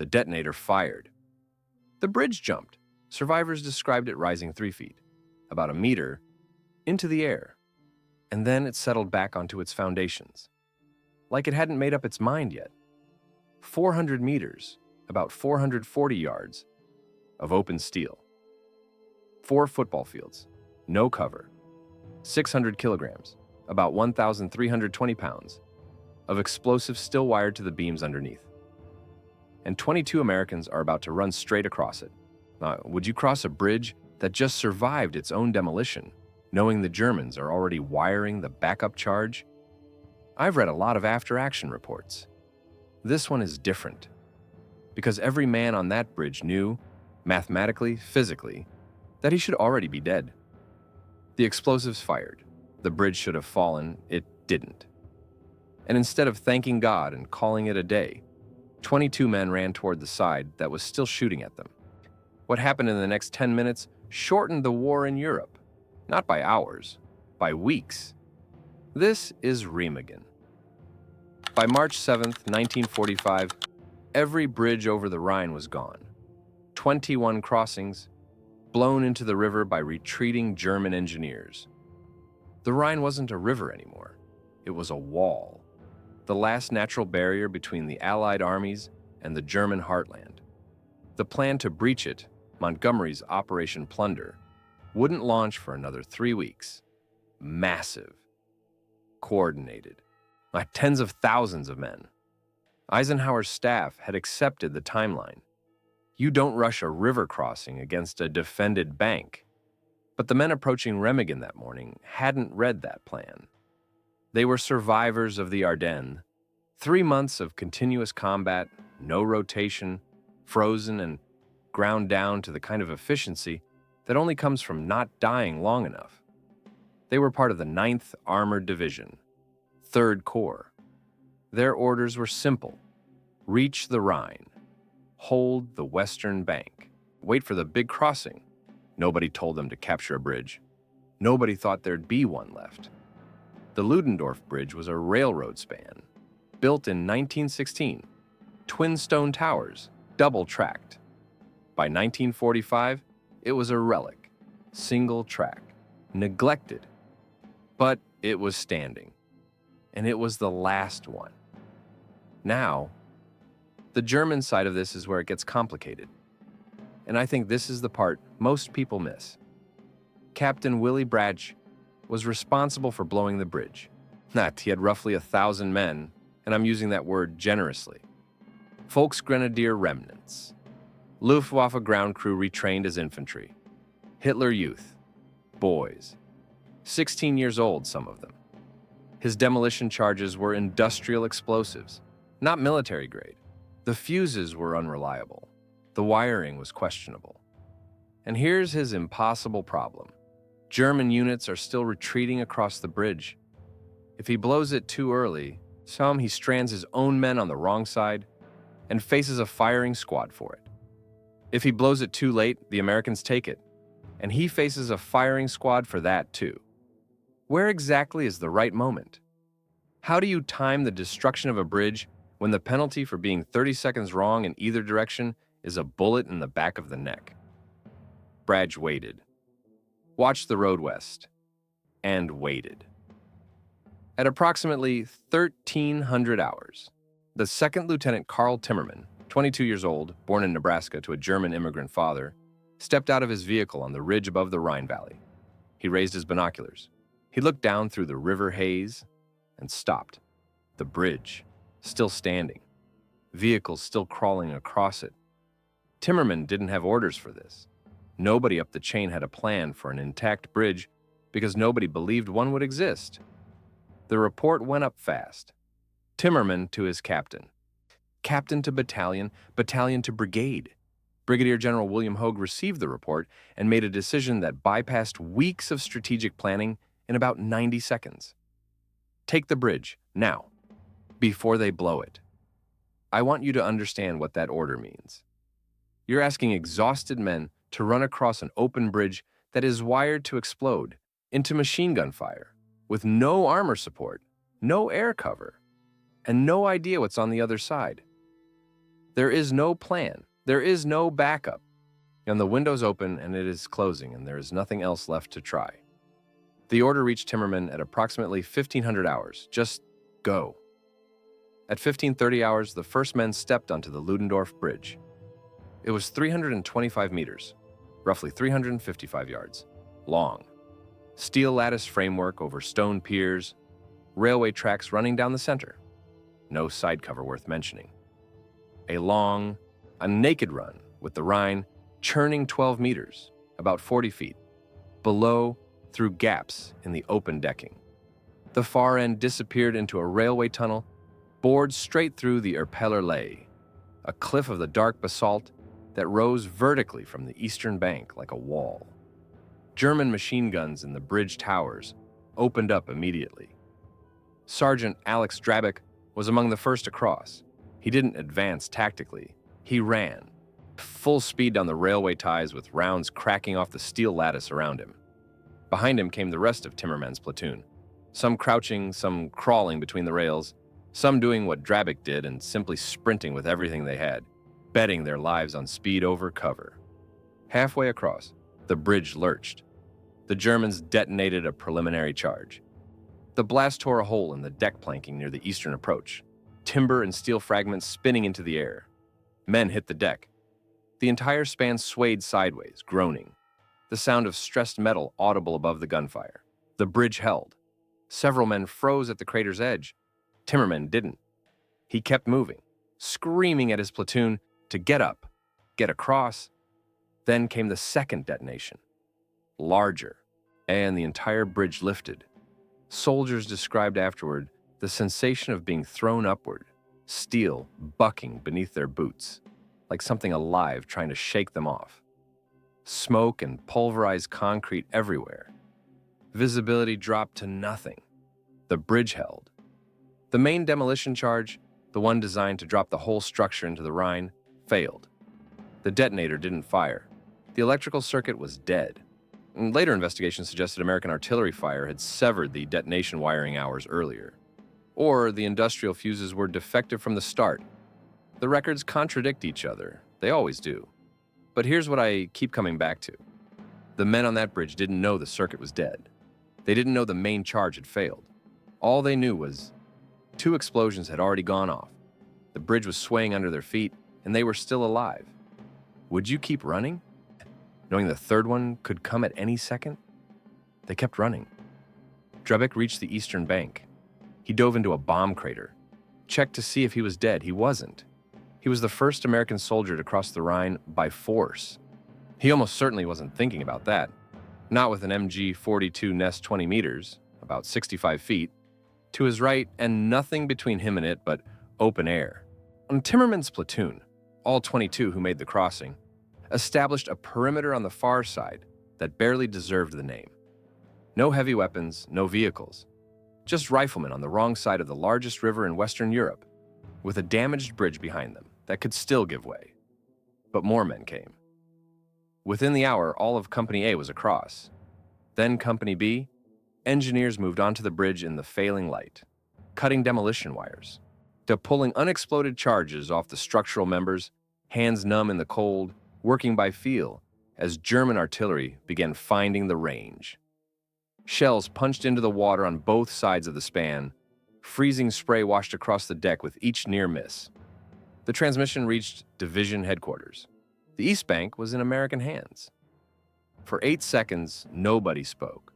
The detonator fired. The bridge jumped. Survivors described it rising 3 feet, about a meter, into the air, and then it settled back onto its foundations, like it hadn't made up its mind yet. 400 meters, about 440 yards, of open steel. 4 football fields, no cover. 600 kilograms, about 1,320 pounds, of explosive still wired to the beams underneath. And 22 Americans are about to run straight across it. Would you cross a bridge that just survived its own demolition, knowing the Germans are already wiring the backup charge? I've read a lot of after-action reports. This one is different, because every man on that bridge knew, mathematically, physically, that he should already be dead. The explosives fired. The bridge should have fallen. It didn't. And instead of thanking God and calling it a day, 22 men ran toward the side that was still shooting at them. What happened in the next 10 minutes shortened the war in Europe, not by hours, by weeks. This is Remagen. By March 7th, 1945, every bridge over the Rhine was gone. 21 crossings, blown into the river by retreating German engineers. The Rhine wasn't a river anymore. It was a wall, the last natural barrier between the Allied armies and the German heartland. The plan to breach it, Montgomery's Operation Plunder, wouldn't launch for another 3 weeks. Massive. Coordinated. By tens of thousands of men. Eisenhower's staff had accepted the timeline. You don't rush a river crossing against a defended bank. But the men approaching Remagen that morning hadn't read that plan. They were survivors of the Ardennes. 3 months of continuous combat, no rotation, frozen and ground down to the kind of efficiency that only comes from not dying long enough. They were part of the 9th Armored Division, 3rd Corps. Their orders were simple: reach the Rhine, hold the western bank, wait for the big crossing. Nobody told them to capture a bridge. Nobody thought there'd be one left. The Ludendorff Bridge was a railroad span, built in 1916, twin stone towers, double-tracked. By 1945, it was a relic, single track, neglected. But it was standing, and it was the last one. Now, the German side of this is where it gets complicated. And I think this is the part most people miss. Captain Willy Bratge was responsible for blowing the bridge. He had roughly 1,000 men, and I'm using that word generously. Volksgrenadier remnants. Luftwaffe ground crew retrained as infantry. Hitler youth. Boys. 16 years old, some of them. His demolition charges were industrial explosives, not military grade. The fuses were unreliable. The wiring was questionable. And here's his impossible problem. German units are still retreating across the bridge. If he blows it too early, he strands his own men on the wrong side and faces a firing squad for it. If he blows it too late, the Americans take it, and he faces a firing squad for that too. Where exactly is the right moment? How do you time the destruction of a bridge when the penalty for being 30 seconds wrong in either direction is a bullet in the back of the neck? Bratge waited, watched the road west, and waited. At approximately 1,300 hours, the 2nd Lieutenant Karl Timmermann, 22 years old, born in Nebraska to a German immigrant father, stepped out of his vehicle on the ridge above the Rhine Valley. He raised his binoculars. He looked down through the river haze and stopped. The bridge, still standing. Vehicles still crawling across it. Timmermann didn't have orders for this. Nobody up the chain had a plan for an intact bridge because nobody believed one would exist. The report went up fast. Timmermann to his captain. Captain to battalion, battalion to brigade. Brigadier General William Hogue received the report and made a decision that bypassed weeks of strategic planning in about 90 seconds. Take the bridge, now, before they blow it. I want you to understand what that order means. You're asking exhausted men to run across an open bridge that is wired to explode into machine gun fire, with no armor support, no air cover, and no idea what's on the other side. There is no plan. There is no backup. And the window's open and it is closing, and there is nothing else left to try. The order reached Timmermann at approximately 1500 hours. Just go. At 1530 hours, the first men stepped onto the Ludendorff Bridge. It was 325 meters, roughly 355 yards, long. Steel lattice framework over stone piers, railway tracks running down the center. No side cover worth mentioning. A naked run with the Rhine churning 12 meters, about 40 feet, below through gaps in the open decking. The far end disappeared into a railway tunnel, bored straight through the Erpellerlei, a cliff of the dark basalt that rose vertically from the eastern bank like a wall. German machine guns in the bridge towers opened up immediately. Sergeant Alex Drabek was among the first across. He didn't advance tactically. He ran, full speed down the railway ties with rounds cracking off the steel lattice around him. Behind him came the rest of Timmermann's platoon, some crouching, some crawling between the rails, some doing what Drabek did and simply sprinting with everything they had, betting their lives on speed over cover. Halfway across, the bridge lurched. The Germans detonated a preliminary charge. The blast tore a hole in the deck planking near the eastern approach, timber and steel fragments spinning into the air. Men hit the deck. The entire span swayed sideways, groaning, the sound of stressed metal audible above the gunfire. The bridge held. Several men froze at the crater's edge. Timmermann didn't. He kept moving, screaming at his platoon to get up, get across. Then came the second detonation, larger, and the entire bridge lifted. Soldiers described afterward the sensation of being thrown upward, steel bucking beneath their boots, like something alive trying to shake them off. Smoke and pulverized concrete everywhere. Visibility dropped to nothing. The bridge held. The main demolition charge, the one designed to drop the whole structure into the Rhine, failed. The detonator didn't fire. The electrical circuit was dead. And later investigations suggested American artillery fire had severed the detonation wiring hours earlier. Or the industrial fuses were defective from the start. The records contradict each other. They always do. But here's what I keep coming back to. The men on that bridge didn't know the circuit was dead. They didn't know the main charge had failed. All they knew was 2 explosions had already gone off. The bridge was swaying under their feet, and they were still alive. Would you keep running, knowing the third one could come at any second? They kept running. Drabek reached the eastern bank. He dove into a bomb crater, checked to see if he was dead. He wasn't. He was the first American soldier to cross the Rhine by force. He almost certainly wasn't thinking about that. Not with an MG-42 Nest 20 meters, about 65 feet, to his right and nothing between him and it but open air. On Timmermann's platoon, all 22 who made the crossing, established a perimeter on the far side that barely deserved the name. No heavy weapons, no vehicles. Just riflemen on the wrong side of the largest river in Western Europe, with a damaged bridge behind them that could still give way. But more men came. Within the hour, all of Company A was across. Then Company B, engineers moved onto the bridge in the failing light, cutting demolition wires, to pulling unexploded charges off the structural members, hands numb in the cold, working by feel as German artillery began finding the range. Shells punched into the water on both sides of the span. Freezing spray washed across the deck with each near miss. The transmission reached division headquarters. The East Bank was in American hands. For 8 seconds, nobody spoke.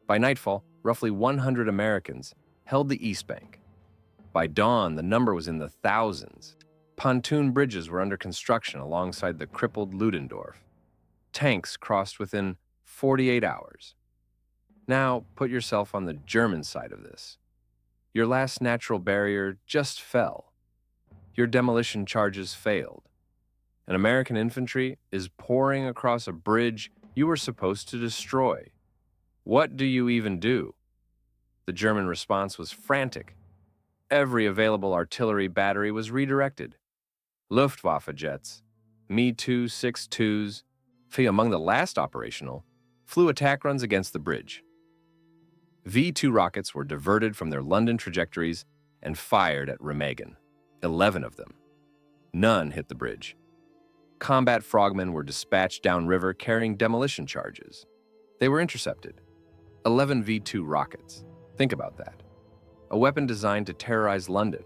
By nightfall, roughly 100 Americans held the East Bank. By dawn, the number was in the thousands. Pontoon bridges were under construction alongside the crippled Ludendorff. Tanks crossed within 48 hours. Now, put yourself on the German side of this. Your last natural barrier just fell. Your demolition charges failed. And American infantry is pouring across a bridge you were supposed to destroy. What do you even do? The German response was frantic. Every available artillery battery was redirected. Luftwaffe jets, Me-262s, among the last operational, flew attack runs against the bridge. V-2 rockets were diverted from their London trajectories and fired at Remagen, 11 of them. None hit the bridge. Combat frogmen were dispatched downriver carrying demolition charges. They were intercepted. 11 V-2 rockets. Think about that. A weapon designed to terrorize London,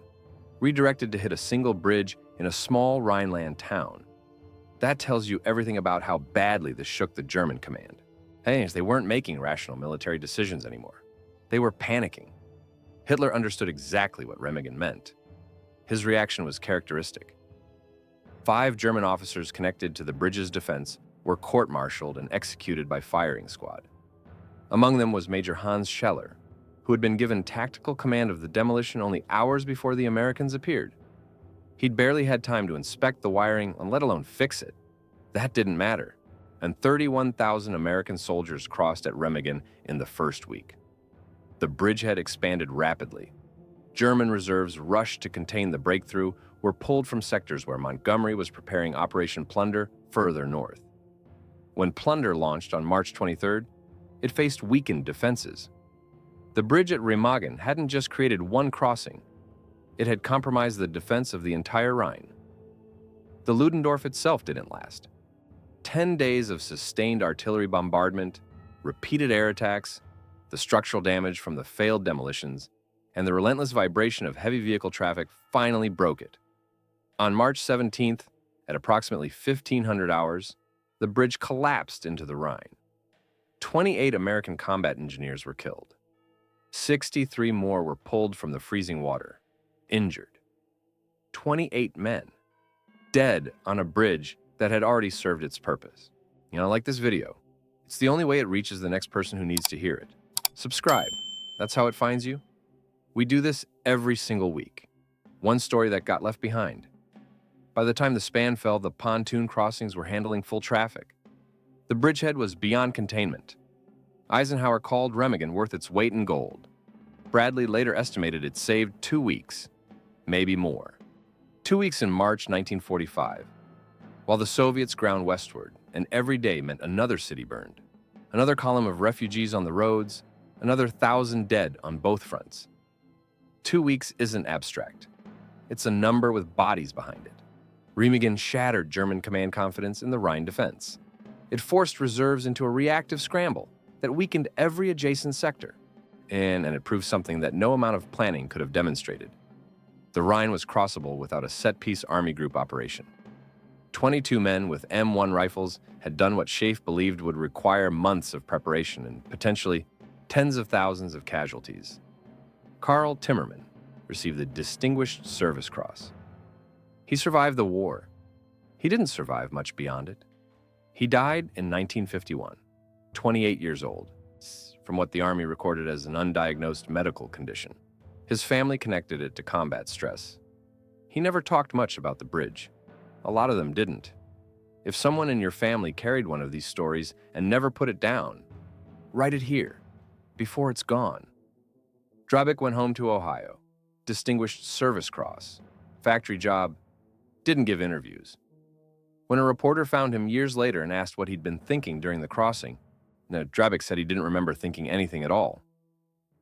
redirected to hit a single bridge in a small Rhineland town. That tells you everything about how badly this shook the German command. They weren't making rational military decisions anymore. They were panicking. Hitler understood exactly what Remagen meant. His reaction was characteristic. 5 German officers connected to the bridge's defense were court-martialed and executed by firing squad. Among them was Major Hans Scheller, who had been given tactical command of the demolition only hours before the Americans appeared. He'd barely had time to inspect the wiring and let alone fix it. That didn't matter, and 31,000 American soldiers crossed at Remagen in the first week. The bridgehead expanded rapidly. German reserves rushed to contain the breakthrough, were pulled from sectors where Montgomery was preparing Operation Plunder further north. When Plunder launched on March 23rd, it faced weakened defenses. The bridge at Remagen hadn't just created one crossing, it had compromised the defense of the entire Rhine. The Ludendorff itself didn't last. 10 days of sustained artillery bombardment, repeated air attacks, the structural damage from the failed demolitions, and the relentless vibration of heavy vehicle traffic finally broke it. On March 17th, at approximately 1500 hours, the bridge collapsed into the Rhine. 28 American combat engineers were killed. 63 more were pulled from the freezing water, injured. 28 men, dead on a bridge that had already served its purpose. Like this video. It's the only way it reaches the next person who needs to hear it. Subscribe. That's how it finds you. We do this every single week. One story that got left behind. By the time the span fell, the pontoon crossings were handling full traffic. The bridgehead was beyond containment. Eisenhower called Remagen worth its weight in gold. Bradley later estimated it saved 2 weeks, maybe more. 2 weeks in March 1945, while the Soviets ground westward, and every day meant another city burned, another column of refugees on the roads, another 1,000 dead on both fronts. 2 weeks isn't abstract. It's a number with bodies behind it. Remagen shattered German command confidence in the Rhine defense. It forced reserves into a reactive scramble that weakened every adjacent sector. And it proved something that no amount of planning could have demonstrated. The Rhine was crossable without a set-piece army group operation. 22 men with M1 rifles had done what Schaeff believed would require months of preparation and potentially tens of thousands of casualties. Karl Timmermann received the Distinguished Service Cross. He survived the war. He didn't survive much beyond it. He died in 1951, 28 years old, from what the Army recorded as an undiagnosed medical condition. His family connected it to combat stress. He never talked much about the bridge. A lot of them didn't. If someone in your family carried one of these stories and never put it down, write it here, before it's gone. Drawbach went home to Ohio, Distinguished Service Cross, factory job, didn't give interviews. When a reporter found him years later and asked what he'd been thinking during the crossing, Drawbach said he didn't remember thinking anything at all.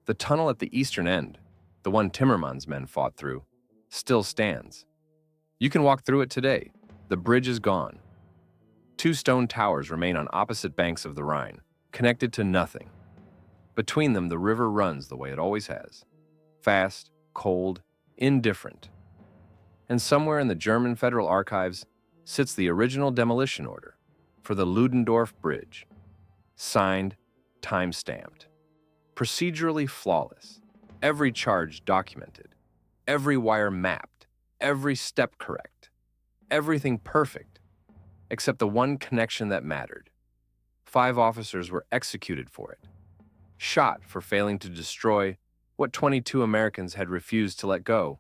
The tunnel at the eastern end, the one Timmermann's men fought through, still stands. You can walk through it today. The bridge is gone. 2 stone towers remain on opposite banks of the Rhine, connected to nothing. Between them, the river runs the way it always has. Fast, cold, indifferent. And somewhere in the German Federal Archives sits the original demolition order for the Ludendorff Bridge. Signed, time-stamped. Procedurally flawless. Every charge documented. Every wire mapped. Every step correct. Everything perfect, except the one connection that mattered. 5 officers were executed for it. Shot for failing to destroy what 22 Americans had refused to let go.